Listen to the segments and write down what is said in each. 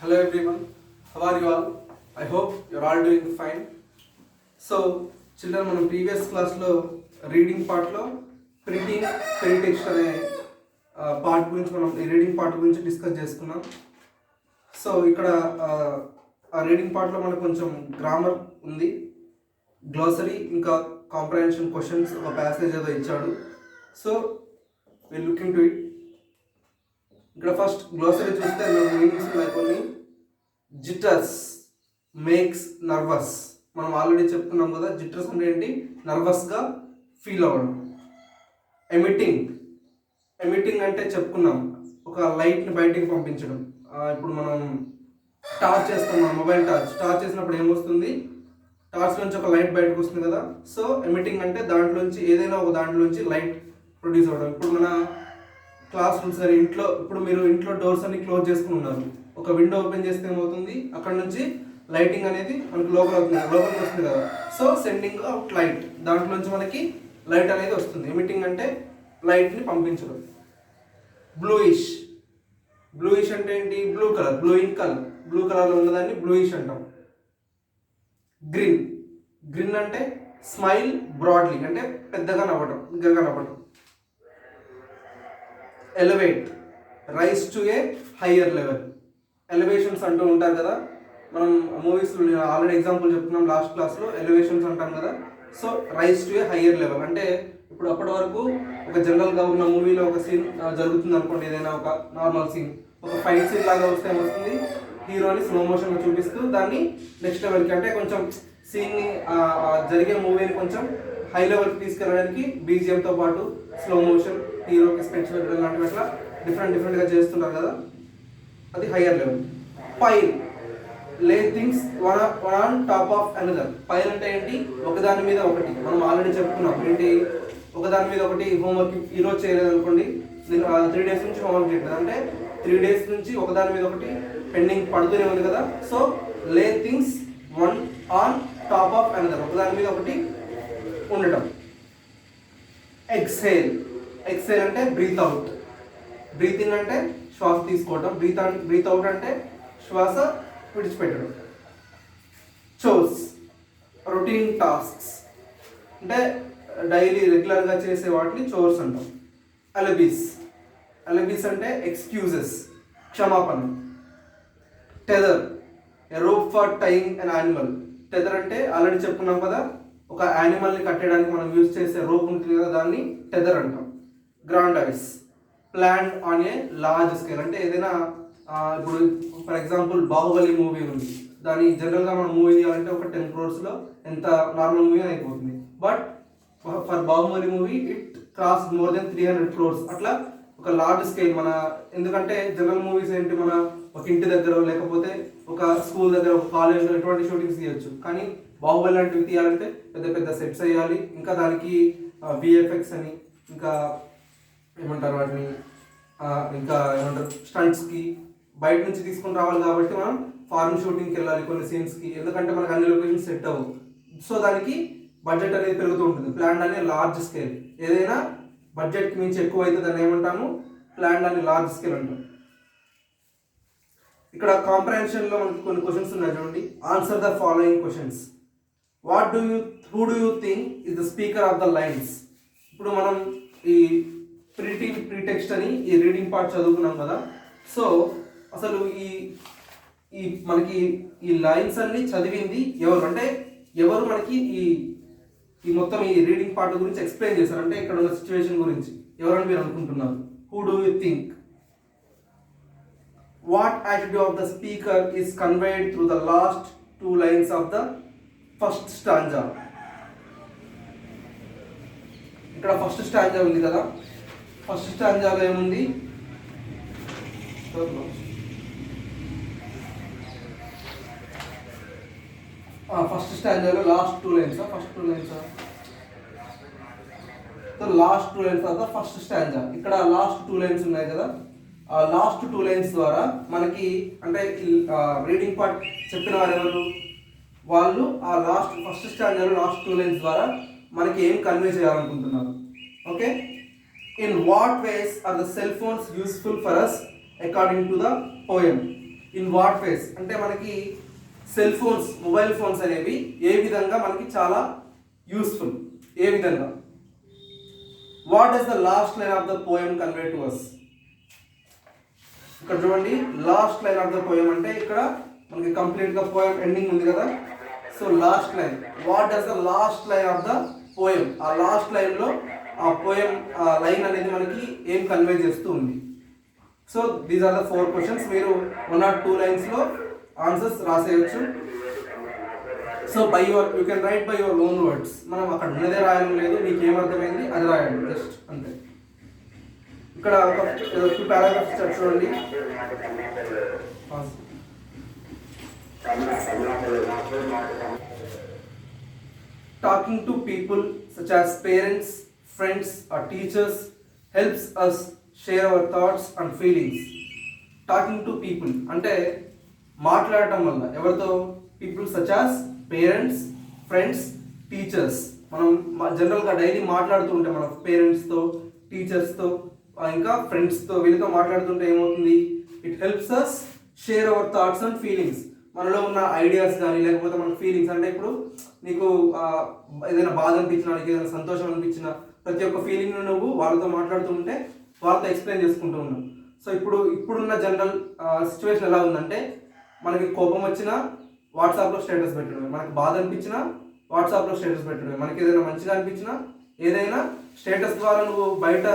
Hello everyone, how are you all? I hope you're all doing fine. So, children, మనం previous class లో reading పార్ట్లో printing text అనే part గురించి మనం ఈ రీడింగ్ పార్ట్ గురించి డిస్కస్ చేసుకున్నాం. సో ఇక్కడ ఆ రీడింగ్ పార్ట్లో మనకు కొంచెం గ్రామర్ ఉంది, గ్లోసరీ ఇంకా కాంప్రహెన్షన్ క్వశ్చన్స్ ఒక ప్యాసేజ్ ఏదో ఇచ్చాడు. So will look in to it. ఇక్కడ ఫస్ట్ గ్లోసరీ చూస్తే మీనింగ్స్ ఉన్నాయి కొన్ని. జిటర్స్ మేక్స్ నర్వస్, మనం ఆల్రెడీ చెప్పుకున్నాం కదా. జిటర్స్ అంటే ఏంటి? నర్వస్గా ఫీల్ అవ్వడం. ఎమిటింగ్ అంటే చెప్పుకున్నాం, ఒక లైట్ని బయటికి పంపించడం. ఇప్పుడు మనం టార్చ్ చేస్తాం, మన మొబైల్ టార్చ్ చేసినప్పుడు ఏమొస్తుంది? టార్చ్ నుంచి ఒక లైట్ బయటకు వస్తుంది కదా. సో ఎమిటింగ్ అంటే దాంట్లోంచి ఏదైనా ఒక దాంట్లోంచి లైట్ ప్రొడ్యూస్ అవ్వడం. ఇప్పుడు మన క్లాస్ రూమ్స్ కానీ ఇప్పుడు మీరు ఇంట్లో డోర్స్ అన్ని క్లోజ్ చేసుకుని ఉన్నారు, ఒక విండో ఓపెన్ చేస్తే ఏమవుతుంది? అక్కడ నుంచి లైటింగ్ అనేది మనకు లోపలికి వస్తుంది కదా. సో సెండింగ్ అవుట్ లైట్, దాంట్లో నుంచి మనకి లైట్ అనేది వస్తుంది. ఎమిటింగ్ అంటే లైట్ని పంపించడం. బ్లూయిష్ అంటే ఏంటి? బ్లూయింగ్ కలర్, బ్లూ కలర్లో ఉన్నదాన్ని బ్లూయిష్ అంటాం. గ్రిన్ అంటే స్మైల్ బ్రాడ్లీ, అంటే పెద్దగా నవ్వడం, దగ్గరగా నవ్వడం. Elevate, rise to a higher level. Elevations అంటూ ఉంటారు కదా, మనం మూవీస్లో ఆల్రెడీ ఎగ్జాంపుల్ చెప్తున్నాం లాస్ట్ క్లాస్లో. ఎలివేషన్స్ అంటాం కదా. So rise to a higher level అంటే ఇప్పుడు అప్పటి వరకు ఒక జనరల్గా ఉన్న మూవీలో ఒక సీన్ జరుగుతుంది అనుకోండి, ఏదైనా ఒక నార్మల్ సీన్, ఒక ఫైట్ సీన్ లాగా వస్తే ఏమవుతుంది? హీరోని స్లో మోషన్లో చూపిస్తూ దాన్ని నెక్స్ట్ లెవెల్కి, అంటే కొంచెం సీన్ని జరిగే మూవీని కొంచెం హై లెవెల్కి తీసుకెళ్ళడానికి బీజిఎంతో పాటు స్లో మోషన్, హీరోకి స్పెక్ట్స్ పెట్టడం లాంటివి అట్లా డిఫరెంట్గా చేస్తుంటారు కదా, అది హయ్యర్ లెవెల్. పైల్, లే things one on top of another. Pile అంటే ఏంటి? ఒకదాని మీద ఒకటి. మనం ఆల్రెడీ చెప్పుకున్నాం ఏంటి? ఒకదాని మీద ఒకటి. హోంవర్క్ ఈరోజు చేయలేదు అనుకోండి, నేను 3 days నుంచి హోంవర్క్ చేయలేదు అంటే 3 days నుంచి ఒకదాని మీద ఒకటి పెండింగ్ పడుతూనే ఉంది కదా. సో లే things one on top of another, ఒకదాని మీద ఒకటి ఉండటం. ఎక్స్హేల్ అంటే బ్రీత్ అవుట్. బ్రీతింగ్ అంటే శ్వాస తీసుకోవడం. బ్రీత్ అవుట్ అంటే శ్వాస విడిచిపెట్టడం. చోర్స్, రొటీన్ టాస్క్స్ అంటే డైలీ రెగ్యులర్గా చేసే వాటిని చోర్స్ అంటాం. అలబీస్ అంటే ఎక్స్క్యూజెస్, క్షమాపణ. Tether, a rope for tying an animal. Tether అంటే ఆల్రెడీ చెప్పుకున్నాం కదా, ఒక యానిమల్ని కట్టడానికి మనం యూజ్ చేసే రోప్ ఉంటుంది కదా, దాన్ని టెదర్ అంటాం. Grandiose, plan on a large scale అంటే ఏదైనా ఇప్పుడు ఫర్ ఎగ్జాంపుల్ బాహుబలి మూవీ ఉంది, దాన్ని జనరల్గా మనం మూవీ తీయాలంటే ఒక 10 crores ఎంత నార్మల్ మూవీ అయిపోతుంది. But for Baahubali movie it cross more than 300 crores. అట్లా ఒక లార్జ్ స్కేల్ మన, ఎందుకంటే జనరల్ మూవీస్ ఏంటి, మన ఒక ఇంటి దగ్గర లేకపోతే ఒక స్కూల్ దగ్గర, ఒక కాలేజ్లో ఎటువంటి షూటింగ్స్ తీయచ్చు. కానీ బాహుబలి లాంటివి తీయాలంటే పెద్ద పెద్ద సెట్స్ వేయాలి, ఇంకా దానికి విఎఫ్ఎక్స్ అని, ఇంకా ఏమంటారు వాటిని, ఇంకా ఏమంటారు స్టంట్స్కి బయట నుంచి తీసుకుని రావాలి. కాబట్టి మనం ఫారెన్ షూటింగ్కి వెళ్ళాలి కొన్ని సీన్స్కి, ఎందుకంటే మనకు అన్ని లొకేషన్స్ సెట్ అవ్వవు. సో దానికి బడ్జెట్ అనేది పెరుగుతూ ఉంటుంది. ప్లాన్ అనే లార్జ్ స్కేల్, ఏదైనా బడ్జెట్కి మించి ఎక్కువ అయితే దాన్ని ఏమంటాము? ప్లాన్ అనే లార్జ్ స్కేల్ అంటాం. ఇక్కడ కాంప్రహెన్షన్లో మనకి కొన్ని క్వశ్చన్స్ ఉన్నాయి చూడండి. Answer the following questions. Who do you think is the speaker of the lines. ఇప్పుడు మనం ఈ ప్రీటెక్స్ట్ అని ఈ రీడింగ్ పార్ట్ చదువుకున్నాం కదా. సో అసలు ఈ మనకి ఈ లైన్స్ అన్ని చదివింది ఎవరు అంటే, ఎవరు మనకి ఈ మొత్తం ఈ రీడింగ్ పార్ట్ గురించి ఎక్స్ప్లెయిన్ చేశారు అంటే ఇక్కడ ఉన్న సిచ్యువేషన్ గురించి ఎవరని మీరు అనుకుంటున్నారు? Who do you think? What attitude of the speaker is conveyed through the last 2 lines of the first stanza. ఇక్కడ ఫస్ట్ స్టాంజా ఉంది కదా, ఫస్ట్ స్టాంజాలో ఏముంది? ఫస్ట్ స్టాంజాలో last 2 lines, last 2 lines of the first stanza. ఇక్కడ last 2 lines ఉన్నాయి కదా, ఆ లాస్ట్ 2 lines ద్వారా మనకి, అంటే రీడింగ్ పార్ట్ చెప్పిన వారు ఎవరు? వాళ్ళు ఆ ఫస్ట్ స్టాంజాలో లాస్ట్ 2 lines ద్వారా మనకి ఏం కన్వే చేయాలనుకుంటున్నారు? Okay. In what ways are the cell phones useful for us according to the poem? In what వేస్ అంటే మనకి సెల్ ఫోన్స్ మొబైల్ ఫోన్స్ అనేవి ఏ విధంగా మనకి చాలా యూస్ఫుల్, ఏ విధంగా. What is the last line of the poem convey to us. ఇక్కడ చూడండి, last line of the poem అంటే ఇక్కడ మనకి కంప్లీట్ గా పోయం ఎండింగ్ ఉంది కదా. So last line, what does the last line of the poem, ఆ లాస్ట్ లైన్ లో ఆ పోయం లైన్ అనేది మనకి ఏం కన్వే చేస్తూ ఉంది. So these are the 4 questions. మీరు 1 or 2 లైన్స్ లో ఆన్సర్స్ రాసేయచ్చు. So you can write by your own words. మనం అక్కడ ఉన్నదే రాయడం లేదు, మీకు ఏమర్థమైంది అది రాయండి, జస్ట్ అంతే. ఇక్కడ ఒక 2 పారాగ్రాఫ్స్ చూడండి. Talking to people such as parents, friends or teachers helps us share our thoughts and feelings. Talking to people అంటే మాట్లాడటం వల్ల ఎవరితో, people such as parents, friends, teachers. మనం జనరల్గా డైలీ మాట్లాడుతూ ఉంటాం మన పేరెంట్స్తో, టీచర్స్తో, ఇంకా ఫ్రెండ్స్తో, వీళ్ళతో మాట్లాడుతుంటే ఏమవుతుంది, it helps us share our thoughts and feelings. మనలో ఉన్న ఐడియాస్ కానీ లేకపోతే మన ఫీలింగ్స్ అంటే ఇప్పుడు నీకు ఏదైనా బాధ అనిపించినా, నీకు ఏదైనా సంతోషం అనిపించినా, ప్రతి ఒక్క ఫీలింగ్ నువ్వు వాళ్ళతో మాట్లాడుతూ ఉంటే వాళ్ళతో ఎక్స్ప్లెయిన్ చేసుకుంటూ ఉన్నావు. సో ఇప్పుడున్న జనరల్ సిచ్యువేషన్ ఎలా ఉందంటే, మనకి కోపం వచ్చినా వాట్సాప్లో స్టేటస్ పెట్టడమే, మనకి బాధ అనిపించినా వాట్సాప్లో స్టేటస్ పెట్టడమే, మనకి ఏదైనా మంచిగా అనిపించినా ఏదైనా స్టేటస్ ద్వారా నువ్వు బయట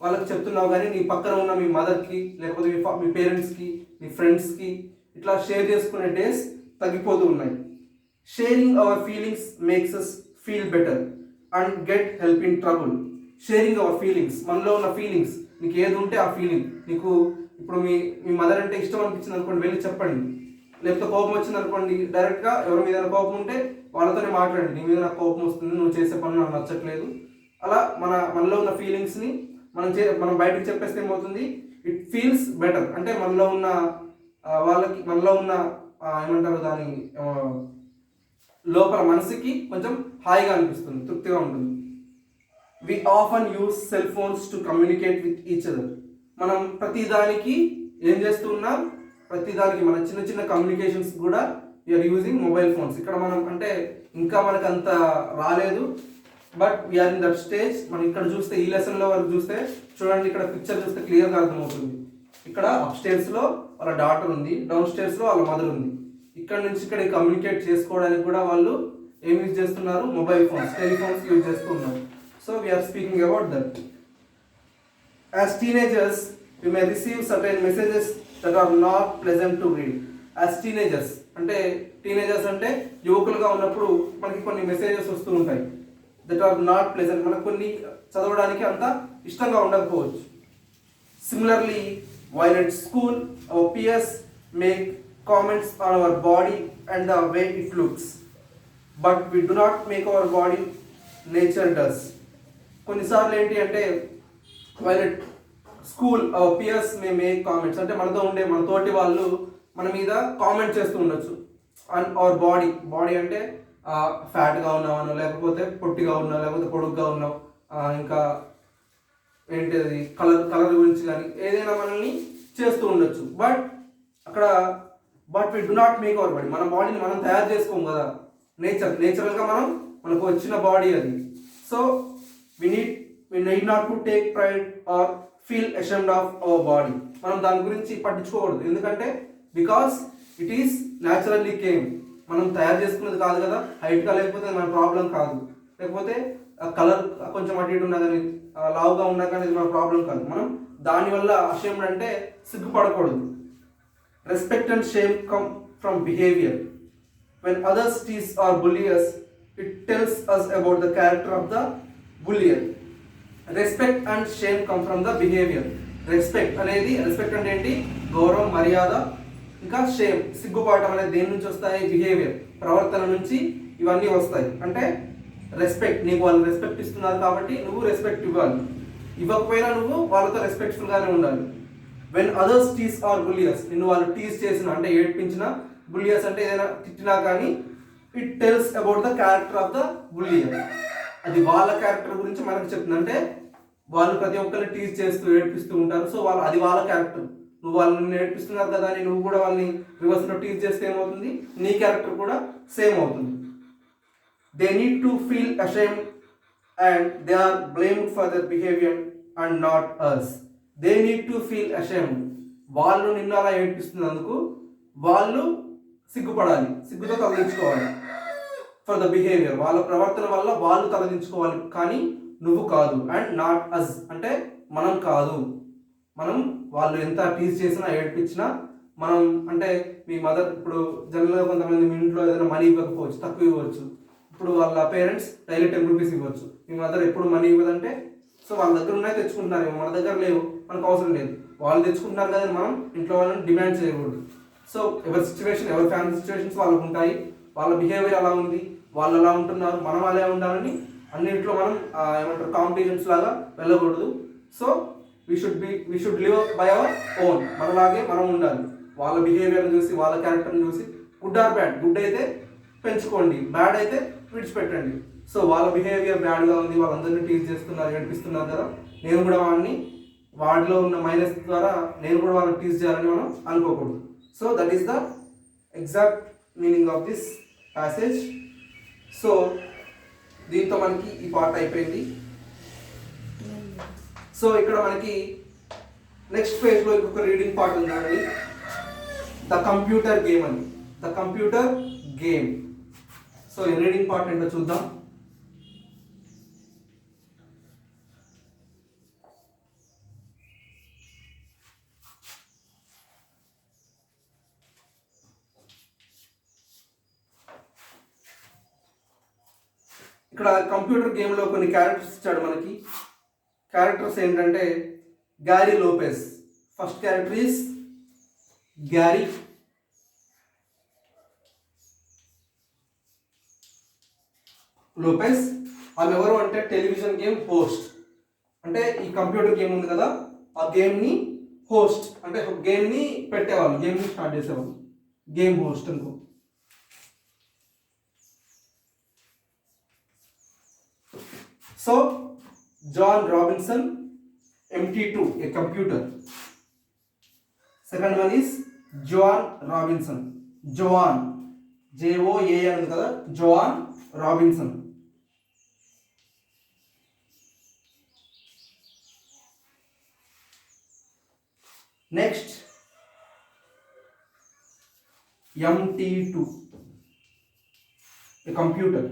వాళ్ళకి చెప్తున్నావు. కానీ నీ పక్కన ఉన్న మీ మదర్కి లేకపోతే మీ పేరెంట్స్కి, మీ ఫ్రెండ్స్కి ఇట్లా షేర్ చేసుకునే డేస్ తగ్గిపోతూ ఉన్నాయి. Sharing our feelings makes us feel better and get help in trouble. Sharing our feelings, మనలో ఉన్న ఫీలింగ్స్, నీకు ఏది ఉంటే ఆ ఫీలింగ్, నీకు ఇప్పుడు మీ మదర్ అంటే ఇష్టం అనిపించింది అనుకోండి, వెళ్ళి చెప్పండి. లేకపోతే కోపం వచ్చింది అనుకోండి, డైరెక్ట్గా ఎవరి మీద కోపం ఉంటే వాళ్ళతోనే మాట్లాడండి. నీ మీద నాకు కోపం వస్తుంది, నువ్వు చేసే పనులు నాకు నచ్చట్లేదు. అలా మనలో ఉన్న ఫీలింగ్స్ని మనం బయటకు చెప్పేస్తే ఏమవుతుంది, ఇట్ ఫీల్స్ బెటర్. అంటే మనలో ఉన్న ఏమంటారు దాని లోపల మనసుకి కొంచెం హాయిగా అనిపిస్తుంది, తృప్తిగా ఉంటుంది. We often use cell phones to communicate with each other. మనం ప్రతిదానికి ఏం చేస్తూ ఉన్నాం, ప్రతిదానికి మన చిన్న చిన్న కమ్యూనికేషన్స్ కూడా వీఆర్ యూజింగ్ మొబైల్ ఫోన్స్. ఇక్కడ మనం అంటే ఇంకా మనకు అంత రాలేదు, but we are in that stage. మనం ఇక్కడ చూస్తే ఈ లెసన్లో వరకు చూస్తే చూడండి, ఇక్కడ పిక్చర్ చూస్తే క్లియర్గా అర్థమవుతుంది. ఇక్కడ అప్ స్టేర్స్లో వాళ్ళ డాటర్ ఉంది, డౌన్ స్టేర్స్లో వాళ్ళ మదర్ ఉంది. ఇక్కడ నుంచి ఇక్కడ కమ్యూనికేట్ చేసుకోవడానికి కూడా వాళ్ళు ఏం యూజ్ చేస్తున్నారు, మొబైల్ ఫోన్స్, టెలిఫోన్స్ యూజ్ చేస్తున్నారు. So we are speaking about that. As teenagers you may receive certain messages that are not pleasant to read. As teenagers అంటే యువకులుగా ఉన్నప్పుడు మనకి కొన్ని మెసేజెస్ వస్తూ ఉంటాయి, దట్ ఆర్ నాట్ ప్లెజెంట్, మనకు కొన్ని చదవడానికి అంత ఇష్టంగా ఉండకపోవచ్చు. Similarly while at school our peers make comments on our body and the way it looks, but we do not make our body, nature does. కొన్నిసార్లు ఏంటి అంటే while at school our peers may make comments అంటే మనతో ఉండే మన తోటి వాళ్ళు మన మీద కామెంట్ చేస్తూ ఉండొచ్చు అండ్ అవర్ బాడీ అంటే ఫ్యాట్గా ఉన్నావు, లేకపోతే పొట్టిగా ఉన్నావు, లేకపోతే పొడుగ్గా ఉన్నావు, ఇంకా ఏంటిది కలర్ గురించి కానీ ఏదైనా మనల్ని చేస్తూ ఉండొచ్చు. But we do not make our body. మన బాడీని మనం తయారు చేసుకోము కదా, నేచురల్గా మనకు వచ్చిన బాడీ అది. So we need not to take pride or feel ashamed of our body. మనం దాని గురించి పట్టించుకోకూడదు, ఎందుకంటే because it is naturally came. మనం తయారు చేసుకున్నది కాదు కదా, హైట్గా లేకపోతే మన ప్రాబ్లం కాదు, లేకపోతే కలర్ కొంచెం అటు ఇటు ఉన్నా కానీ లావుగా ఉన్నా కానీ ఇది మన ప్రాబ్లం కాదు. మనం దానివల్ల అషేమ్డ్ అంటే సిగ్గుపడకూడదు. Respect and shame come from behaviour. When others tease or bully us, it tells us about the character of the bullier. Respect and shame come from the behavior. Respect అంటే ఏంటి, గౌరవం, మర్యాద. ఇంకా షేమ్, సిగ్గుపడటం అనేది దేని నుంచి వస్తాయి, బిహేవియర్, ప్రవర్తన నుంచి ఇవన్నీ వస్తాయి. అంటే రెస్పెక్ట్, నీకు వాళ్ళు రెస్పెక్ట్ ఇస్తున్నారు కాబట్టి నువ్వు రెస్పెక్ట్ ఇవ్వాలి, ఇవ్వకపోయినా నువ్వు వాళ్ళతో రెస్పెక్ట్ఫుల్గానే ఉండాలి. When others tease or bullies, నిన్ను వాళ్ళు టీస్ చేసిన అంటే ఏడ్పించిన, bullies అంటే ఏదైనా తిట్టినా కానీ it tells about the character of the bullier. అది వాళ్ళ క్యారెక్టర్ గురించి మనకు చెప్తుంది. అంటే వాళ్ళు ప్రతి ఒక్కరిని టీస్ చేస్తూ ఏడ్పిస్తూ ఉంటారు, సో అది వాళ్ళ క్యారెక్టర్. నువ్వు వాళ్ళని నేర్పిస్తున్నారు కదా అని నువ్వు కూడా వాళ్ళని రివర్స్లో టీచ్ చేస్తే ఏమవుతుంది, నీ క్యారెక్టర్ కూడా సేమ్ అవుతుంది. They need to feel ashame and they are blamed for their behaviour and not us. They need to feel ashamed. వాళ్ళు నిన్ను అలా ఏడిపిస్తున్నందుకు వాళ్ళు సిగ్గుపడాలి, సిగ్గుతో తలదించుకోవాలి. ఫర్ ద బిహేవియర్, వాళ్ళ ప్రవర్తన వల్ల వాళ్ళు తలదించుకోవాలి, కానీ నువ్వు కాదు. అండ్ నాట్ అస్ అంటే మనం కాదు. మనం వాళ్ళు ఎంత టీజ్ చేసినా ఏడిపించినా మనం అంటే మీ మదర్ ఇప్పుడు జనరల్గా కొంతమంది మీ ఇంట్లో ఏదైనా మనీ ఇవ్వకపోవచ్చు, తక్కువ ఇవ్వచ్చు. ఇప్పుడు వాళ్ళ పేరెంట్స్ డైలీ 10 రూపీస్ ఇవ్వచ్చు, మీ మదర్ ఎప్పుడు మనీ ఇవ్వదంటే సో వాళ్ళ దగ్గర ఉన్నాయి తెచ్చుకుంటున్నారు, మన దగ్గర లేవు, మనకు అవసరం లేదు, వాళ్ళు తెచ్చుకుంటున్నారు కదా మనం ఇంట్లో వాళ్ళని డిమాండ్ చేయకూడదు. సో ఎవరి సిచ్యువేషన్, ఎవరి ఫ్యామిలీ సిచ్యువేషన్స్ వాళ్ళకు ఉంటాయి, వాళ్ళ బిహేవియర్ అలా ఉంది, వాళ్ళు అలా ఉంటున్నారు, మనం అలా ఉండాలని అన్నింటిలో మనం ఏమంటారు కాంపిటీషన్స్ లాగా వెళ్ళకూడదు. So we should live by our own. మనలాగే మనం ఉండాలి. వాళ్ళ బిహేవియర్ని చూసి, వాళ్ళ క్యారెక్టర్ని చూసి గుడ్ ఆర్ బ్యాడ్, గుడ్ అయితే పెంచుకోండి, బ్యాడ్ అయితే విడిచిపెట్టండి. సో వాళ్ళ బిహేవియర్ బ్యాడ్గా ఉంది, వాళ్ళందరినీ టీచ్ చేస్తున్నారు, ఏడిపిస్తున్నారు కదా, నేను కూడా వాడిలో ఉన్న మైనస్ ద్వారా నేను కూడా వాళ్ళని టీచ్ చేయాలని మనం అనుకోకూడదు. So that is the exact meaning of this passage. So దీంతో మనకి ఈ పార్ట్ అయిపోయింది. సో ఇక్కడ మనకి నెక్స్ట్ పేజ్లో ఇంకొక రీడింగ్ పార్ట్ ఉందండి, ద కంప్యూటర్ గేమ్ అని. The computer game. సో ఈ రీడింగ్ పార్ట్ ఏంటో చూద్దాం. ఇక్కడ కంప్యూటర్ గేమ్లో కొన్ని క్యారెక్టర్స్ ఇచ్చాడు మనకి. క్యారెక్టర్స్ ఏంటంటే Gary Lopez. First character is Gary. Lopez. ఆమె ఎవరు అంటే టెలివిజన్ గేమ్ హోస్ట్. అంటే ఈ కంప్యూటర్ గేమ్ ఉంది కదా, ఆ గేమ్ని హోస్ట్ అంటే గేమ్ని పెట్టేవాళ్ళు, గేమ్ని స్టార్ట్ చేసేవాళ్ళు, గేమ్ హోస్ట్ అనుకో. So, John Robinson, MT2, a computer. Second one is Joan Robinson. Joan, Joan kada, Joan Robinson. Next, MT2, a computer.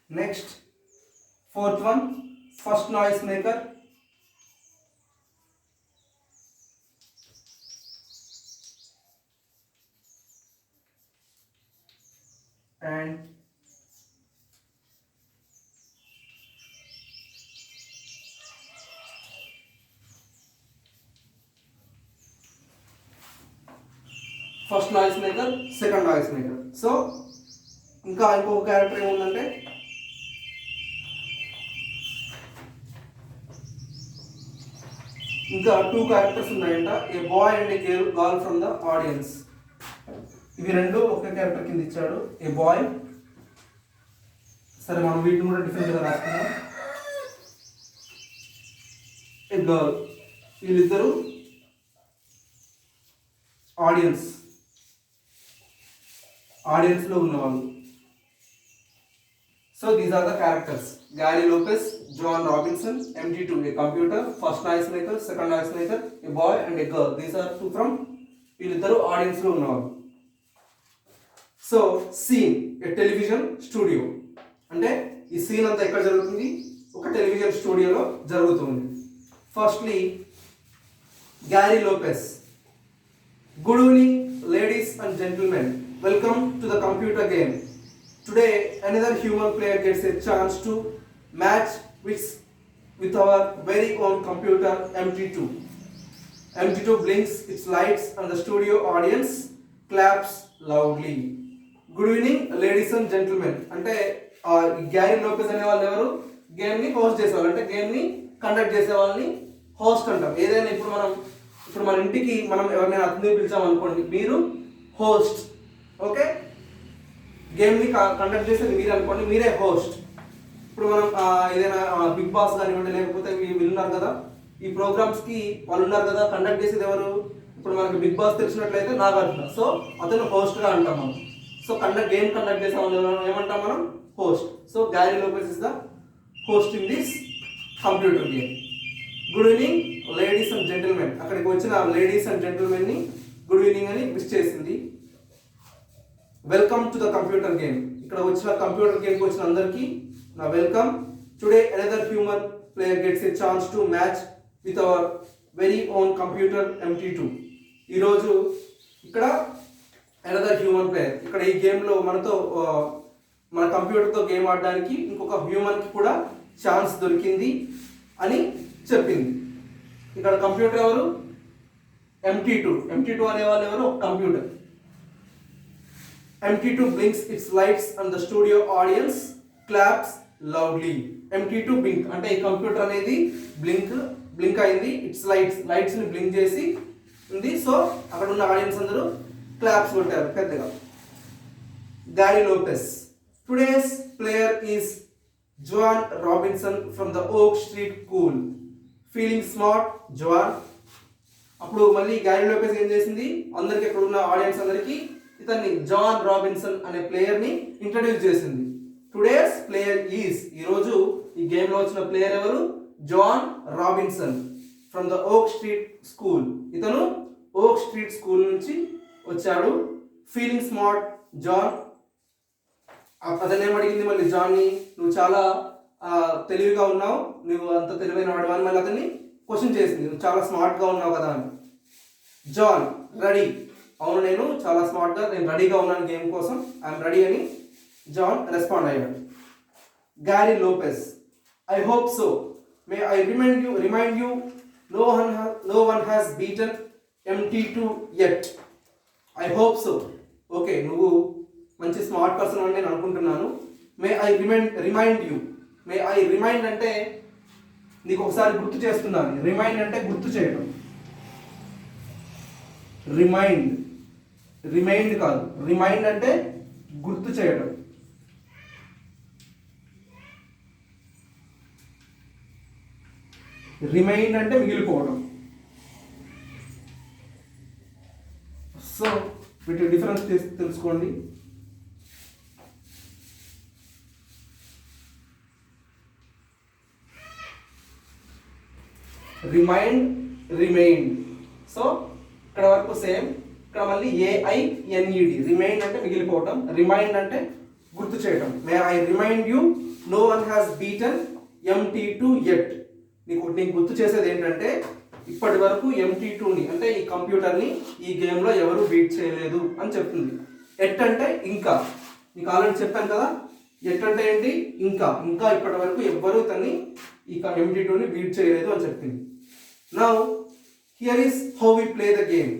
Next, fourth one, first noise maker. And first noise maker, second noise maker. So ఇంకా ఇంకొక character ఏముందంటే ఇంకా 2 characters ఉన్నాయంట, a boy and a girl from the audience. ఇవి రెండు ఒకే character కింద ఇచ్చాడు, ఏ bye. సరే మనం వీటిని కూడా డిఫరెంట్గా రాసుకుందాం. ఏ గర్ల్. వీళ్ళిద్దరు ఆడియన్స్లో ఉన్నవాళ్ళు. So these are the characters: Gary Lopez, Joan Robinson, MT2, a computer, first noise maker, second noise maker, a boy and a girl. These are two from వీళ్ళిద్దరు ఆడియన్స్ లో ఉన్నవారు. సో సీన్, ఏ television studio. అంటే ఈ scene అంతా ఎక్కడ జరుగుతుంది, ఒక television స్టూడియోలో జరుగుతుంది. Firstly Gary Lopez. Good evening ladies and gentlemen, welcome to the computer game. Today, another human player gets a chance to match with our very own computer MT2. MT2 blinks its lights and the studio audience claps loudly. Good evening, ladies and gentlemen. అంటే Gary Lopez అనే వాళ్ళు ఎవరు, గేమ్ని host చేసేవాళ్ళు, అంటే గేమ్ని conduct చేసే వాళ్ళని హోస్ట్ అంటాం. ఏదైనా ఇప్పుడు మన ఇంటికి మనం ఎవరినైనా అతిథిని పిలిచామనుకోండి, మీరు హోస్ట్. ఓకే, గేమ్ని కండక్ట్ చేసేది మీరు అనుకోండి, మీరే హోస్ట్. ఇప్పుడు మనం ఏదైనా బిగ్ బాస్ కానివ్వండి, లేకపోతే వీళ్ళు ఉన్నారు కదా, ఈ ప్రోగ్రామ్స్కి వాళ్ళు ఉన్నారు కదా, కండక్ట్ చేసేది ఎవరు? ఇప్పుడు మనకి బిగ్ బాస్ తెలిసినట్లయితే నాగార్జున, సో అతను హోస్ట్గా అంటాం మనం. సో గేమ్ కండక్ట్ చేసే వాళ్ళు ఏమంటాం మనం? Host. So Gary Lopez is the host in this computer game. Good evening ladies and gentlemen. అక్కడికి వచ్చిన లేడీస్ అండ్ జెంటిల్మెన్ని గుడ్ ఈవినింగ్ అని విష్ చేసింది. Welcome to the computer game. ఇక్కడ వచ్చిన కంప్యూటర్ గేమ్కి వచ్చిన అందరికీ నా welcome. Today another human player gets a chance to match with our very own computer MT2. ఈరోజు ఇక్కడ అనదర్ హ్యూమన్ ప్లేయర్, ఇక్కడ ఈ గేమ్లో మనతో మన కంప్యూటర్తో గేమ్ ఆడడానికి ఇంకొక హ్యూమన్కి కూడా ఛాన్స్ దొరికింది అని చెప్పింది. ఇక్కడ కంప్యూటర్ ఎవరు? MT2 అనేవాళ్ళు ఎవరు? ఒక computer. MT2 blinks its lights and the studio audience claps loudly. MT2 blink అంటే ఈ కంప్యూటర్ అనేది బ్లింక్ అయింది. ఇట్స్ లైట్స్ ని బ్లింక్ చేసి ఉంది. సో అక్కడ ఉన్న ఆడియన్స్ అందరూ క్లాప్స్ కొట్టారు పెద్దగా. Gary Lopes. Today's player is John Robinson from the Oak Street School. Feeling smart John. అప్పుడు మళ్ళీ గ్యారీ లోపెస్ ఏం చేసింది? అందరికి అక్కడ ఉన్న ఆడియన్స్ అందరికి ఇతన్ని జాన్ రాబిన్సన్ అనే ప్లేయర్ని ఇంట్రడ్యూస్ చేసింది. టుడేస్ ప్లేయర్ ఈజ్, ఈరోజు ఈ గేమ్లో వచ్చిన ప్లేయర్ ఎవరు? John Robinson from the Oak Street School. ఇతను ఓక్ స్ట్రీట్ స్కూల్ నుంచి వచ్చాడు. Feeling smart John. అతను ఏమడిగింది మళ్ళీ జాన్ని, నువ్వు చాలా తెలివిగా ఉన్నావు, నువ్వు అంత తెలివైన వాడు అని మళ్ళీ అతన్ని క్వశ్చన్ చేసింది, నువ్వు చాలా స్మార్ట్గా ఉన్నావు కదా అని. John ready. అవును, నేను చాలా స్మార్ట్గా, నేను రెడీగా ఉన్నాను గేమ్ కోసం, ఐఎమ్ రెడీ అని జాన్ రెస్పాండ్ అయ్యాడు. Gary Lopez. I hope so. May I remind you no one has beaten MT2 yet. I hope so. Okay, నువ్వు మంచి స్మార్ట్ పర్సన్ అని నేను అనుకుంటున్నాను. May I remind you. May I remind అంటే నీకు ఒకసారి గుర్తు చేస్తున్నాను. రిమైండ్ అంటే గుర్తు చేయడం. రిమైండ్ కాదు, రిమైండ్ అంటే గుర్తు చేయడం. రిమైండ్ అంటే మిగిలిపోవడం. సో వీటి డిఫరెన్స్ తెలుసుకోండి. రిమైండ్. సో ఇక్కడ వరకు సేమ్. ఇక్కడ మళ్ళీ AINED. రిమైండ్ అంటే మిగిలిపోవడం, రిమైండ్ అంటే గుర్తు చేయడం. May I remind you no one has beaten MT2 yet. నీకు గుర్తు చేసేది ఏంటంటే ఇప్పటి వరకు MT2ని అంటే ఈ కంప్యూటర్ని ఈ గేమ్లో ఎవరు బీట్ చేయలేదు అని చెప్తుంది. ఎట్ అంటే ఇంకా. నీకు ఆల్రెడీ చెప్పాను కదా, ఎట్ అంటే ఏంటి? ఇంకా ఇప్పటి వరకు ఎవ్వరూ తన్ని ఈ MT2ని బీట్ చేయలేదు అని చెప్పింది. Now here is how we play the game.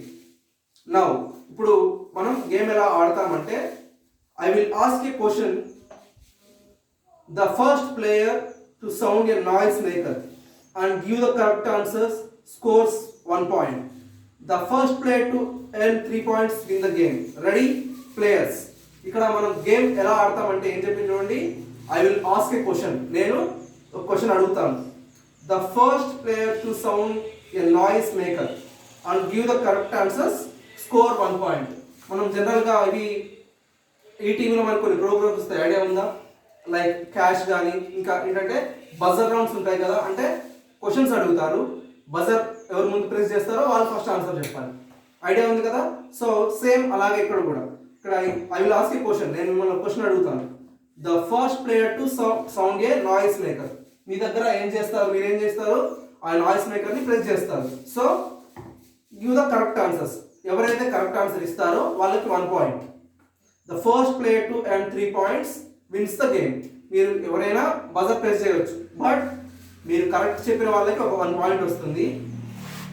Now ఇప్పుడు మనం గేమ్ ఎలా ఆడతామంటే, I will ask a question. The first player to sound a noise maker and give the correct answers scores 1 point. The first player to earn 3 points win the game. Ready players. ఇక్కడ మనం game ఎలా ఆడతామంటే ఏం చెప్పింది చూడండి. I will ask a question. నేను ఒక question అడుగుతాను. The first player to sound a noise maker and give the correct answers score 1 point. మనం జనరల్గా ఈ టీవీలో మనకు కొన్ని ప్రోగ్రామ్స్ వస్తాయి, ఐడియా ఉందా? లైక్ క్యాష్ కానీ, ఇంకా ఏంటంటే బజర్ రౌండ్స్ ఉంటాయి కదా, అంటే క్వశ్చన్స్ అడుగుతారు, బజర్ ఎవరు ముందు ప్రెస్ చేస్తారో వాళ్ళు ఫస్ట్ ఆన్సర్ చెప్పాలి. ఐడియా ఉంది కదా? సో సేమ్ అలాగే ఇక్కడ కూడా. ఇక్కడ I will ask a question. నేను మిమ్మల్ని క్వశ్చన్ అడుగుతాను. The first player to sound a noise maker. మీ దగ్గర ఏం చేస్తారు, మీరు ఏం చేస్తారు? ఆ నాయిస్ మేకర్ని ప్రెస్ చేస్తారు. So give the correct answers. ఎవరైతే కరెక్ట్ ఆన్సర్ ఇస్తారో వాళ్ళకి 1 point. The first player to earn 3 points wins the game. మీరు ఎవరైనా బజర్ ప్రెస్ చేయవచ్చు, బట్ మీరు కరెక్ట్ చెప్పిన వాళ్ళకి ఒక 1 పాయింట్ వస్తుంది.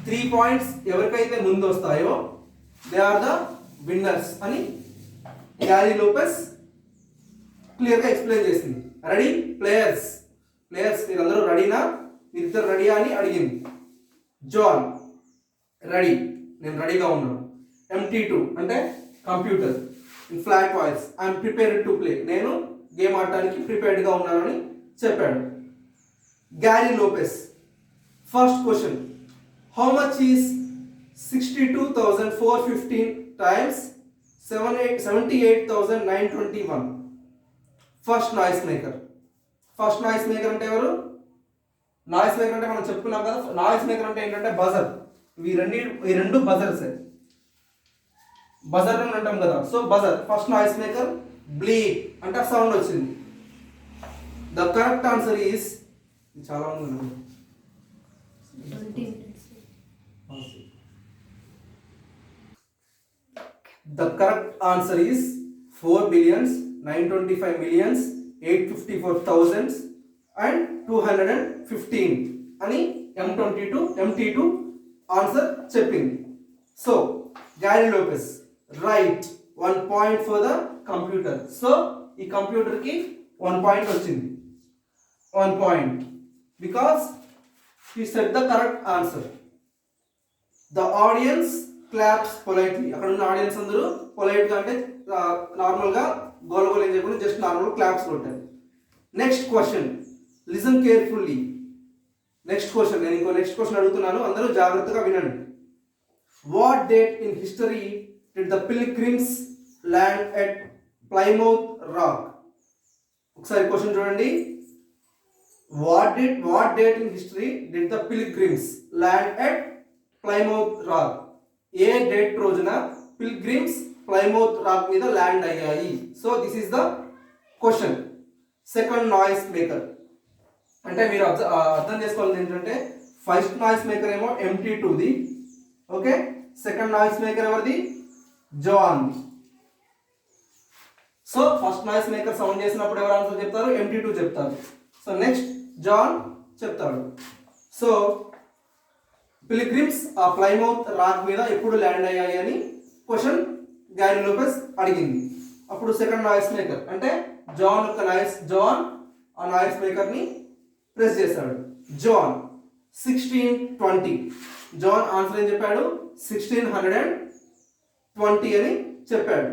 3 points ఎవరికైతే ముందు వస్తాయో దే ఆర్ ద విన్నర్స్ అని గ్యారీ లోపెస్ క్లియర్గా ఎక్స్ప్లెయిన్ చేసింది. Ready players. మీరందరూ రెడీనా? మీరిద్దరు రెడీయా అని అడిగింది. జాన్ రెడీ, నేను రెడీగా ఉన్నాను. MT2 అంటే computer. In flat voice I'm prepared to play. నేను గేమ్ ఆడటానికి ప్రిపేర్డ్గా ఉన్నానని చెప్పాడు. Gary Lopez first question, how much is 62,415 times 78,921? First noise maker. First noise maker అంటే ఎవరు? నాయిస్ మేకర్ అంటే మనం చెప్పుకున్నాం కదా, నాయిస్ మేకర్ అంటే ఏంటంటే బజర్. ఈ రెండు బజర్స్, బజర్ అని అంటాం కదా. So buzzer first noise maker. Bleep అంటే సౌండ్ వచ్చింది. ద కరెక్ట్ ఆన్సర్ ఈస్, చాలా ఉంది. The correct answer is 4,925,854,000 and 215 అని MT2 ఆన్సర్ చెప్పింది. So Gary Lopez right 1 point for the computer. So ఈ కంప్యూటర్ కి 1 point వచ్చింది. 1 point because he said the correct answer. The audience claps politely. అక్కడ ఉన్న audience అందరూ పొలైట్ గా అంటే నార్మల్ గా గోలగోలు ఏం చేయకుండా జస్ట్ నార్మల్ క్లాప్స్ కొట్టారు. Next question, listen carefully. Next question, నేను ఇంకో నెక్స్ట్ క్వశ్చన్ అడుగుతున్నాను, అందరూ జాగ్రత్తగా వినండి. What date in history did the pilgrims land at Plymouth rock? ఒకసారి క్వశ్చన్ చూడండి. What date in history did the pilgrims land at Plymouth rock? A date రోజున pilgrims Plymouth Rock మీద ల్యాండ్ అయ్యాయి? So this is the question. Second noise maker అంటే మీరు అర్థం చేసుకోవాల్సింది ఏంటంటే, ఫస్ట్ నాయిస్ మేకర్ ఏమో MT2ది, ఓకే. సెకండ్ నాయిస్ మేకర్ ఎవరిది? John. So first noise maker sound చేసినప్పుడు ఎవరు ఆన్సర్ చెప్తారు? MT2 చెప్తారు. సో నెక్స్ట్ జాన్ చెప్తాడు. సో పిల్గ్రిమ్స్ ఆ ప్లైమౌత్ రాక్ మీద ఎప్పుడు ల్యాండ్ అయ్యాయి అని క్వశ్చన్ గ్యారీ లోపెస్ అడిగింది. అప్పుడు సెకండ్ నాయిస్ మేకర్ అంటే జాన్ ఆ నాయిస్ మేకర్ ని ప్రెస్ చేశాడు. జాన్ 1620. జాన్ ఆన్సర్ ఏం చెప్పాడు? 1620 అని చెప్పాడు.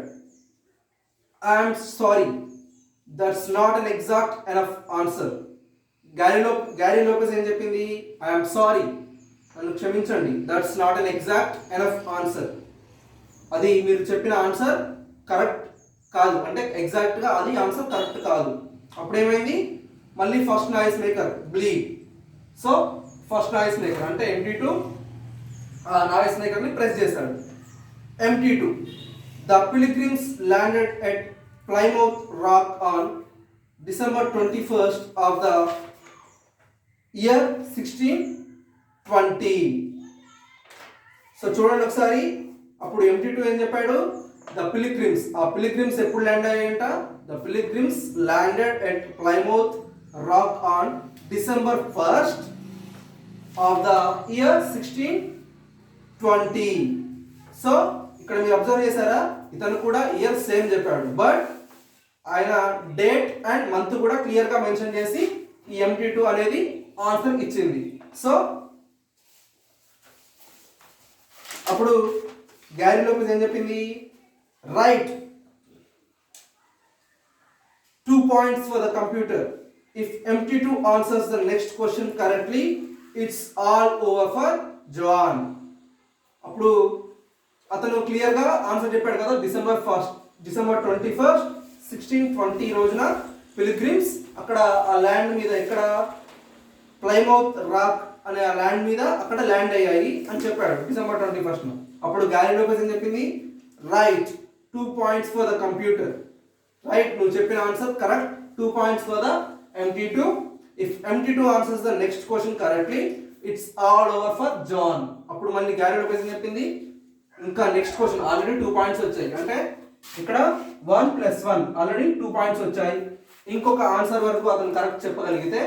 I'm sorry, that's not an exact enough answer. Gary Lopez ఏం చెప్పింది? ఐఎమ్ సారీ, నన్ను క్షమించండి, that's not an exact enough answer. అది మీరు చెప్పిన ఆన్సర్ కరెక్ట్ కాదు, అంటే ఎగ్జాక్ట్ గా అది ఆన్సర్ కరెక్ట్ కాదు. అప్పుడు ఏమైంది? మళ్ళీ first noise maker bleep. So first noise maker అంటే MT2 ఆ నాయిస్ మేకర్ ని ప్రెస్ చేశాడు. MT2, the pilgrims landed at Plymouth Rock on December 21st of the year 1620. So చూడండి ఒకసారి. అప్పుడు MT2 ఏం చెప్పాడు? ద పిల్గ్రిమ్స్, ఆ పిల్గ్రిమ్స్ ఎప్పుడు ల్యాండ్ అయ్యాయంట? The pilgrims landed at Plymouth Rock on December 1st of the year 1620. So ఇక్కడ మీరు అబ్జర్వ్ చేశారా? ఇతను కూడా ఇయర్ సేమ్ చెప్పాడు, బట్ ఆయన డేట్ అండ్ మంత్ కూడా క్లియర్ గా మెన్షన్ చేసి ఈ MT2 అనేది ఆన్సర్ ఇచ్చింది. సో అప్పుడు గ్యారీ లోపెస్ ఏం చెప్పింది? Right 2 points for the computer. If MT2 answers the next question correctly, it's all over for Joan. అప్పుడు అతను క్లియర్ గా ఆన్సర్ చెప్పాడు కదా. December 21st 1620 రోజున పిల్గ్రిమ్స్ అక్కడ ఆ ల్యాండ్ మీద, ఎక్కడ ప్లైమౌత్ రాక్ అనే ఆ ల్యాండ్ మీద అక్కడ ల్యాండ్ అయ్యాయి అని చెప్పాడు December 21st. అప్పుడు గ్యారీ లోపెస్ ఏం చెప్పింది? Right 2 points for the computer. Right, నువ్వు చెప్పిన answer correct. 2 points for the MT2. If MT2 answers the next question correctly, it's all over for John. అప్పుడు మళ్ళీ గ్యారీ లోపెస్ ఏం చెప్పింది? ఇంకా నెక్స్ట్ క్వశ్చన్ ఆల్రెడీ 2 points వచ్చాయి, అంటే ఇక్కడ 1 + 1 ఆల్రెడీ 2 points వచ్చాయి. ఇంకొక ఆన్సర్ వరకు అతను కరెక్ట్ చెప్పగలిగితే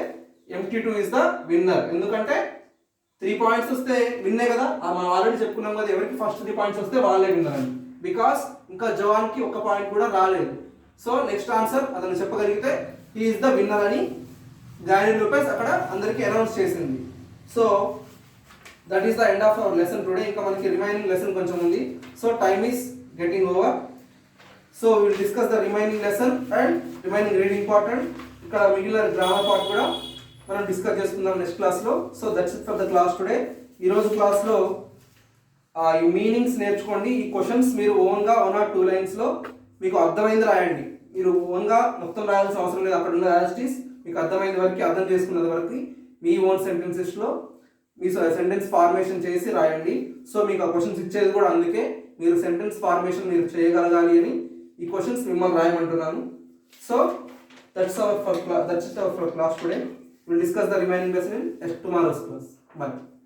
MT2 ఇస్ ద విన్నర్. ఎందుకంటే 3 points వస్తే విన్నే కదా, మనం ఆల్రెడీ చెప్పుకున్నాం కదా, ఎవరికి ఫస్ట్ 3 points వస్తే వాళ్ళే విన్నర్ అని. బికాస్ ఇంకా జవాన్ కి 1 point కూడా రాలేదు. సో నెక్స్ట్ ఆన్సర్ అతను చెప్పగలిగితే హీ ఈస్ ద విన్నర్ అని గ్యారీ లోపెస్ అక్కడ అందరికీ అనౌన్స్ చేసింది. So that is the end of our lesson today. ఇంకా మనకి రిమైనింగ్ లెసన్ కొంచెం ఉంది. So time is getting over. So will discuss the remaining lesson and remaining reading part. ఇక్కడ ఇక్కడ మిగిలిన గ్రామర్ పార్ట్ కూడా మనం డిస్కస్ చేసుకుందాం నెక్స్ట్ క్లాస్లో. So that's it for the class today. ఈరోజు క్లాస్లో ఈ మీనింగ్స్ నేర్చుకోండి. ఈ క్వశ్చన్స్ మీరు ఓన్గా 1 or 2 లైన్స్లో మీకు అర్థమైంది రాయండి. మీరు ఓన్గా మొత్తం రాయాల్సిన అవసరం లేదు. అక్కడ ఉన్న యాజిటీస్ మీకు అర్థమైంది వరకు, అర్థం చేసుకున్నది వరకు మీ ఓన్ సెంటెన్సెస్లో మీ సెంటెన్స్ ఫార్మేషన్ చేసి రాయండి. సో మీకు ఆ క్వశ్చన్స్ ఇచ్చేది కూడా అందుకే, మీరు సెంటెన్స్ ఫార్మేషన్ మీరు చేయగలగాలి అని ఈ క్వశ్చన్స్ మిమ్మల్ని రాయమంటున్నాను. So that's it for class today. We'll discuss the remaining lesson in tomorrow's class. Bye.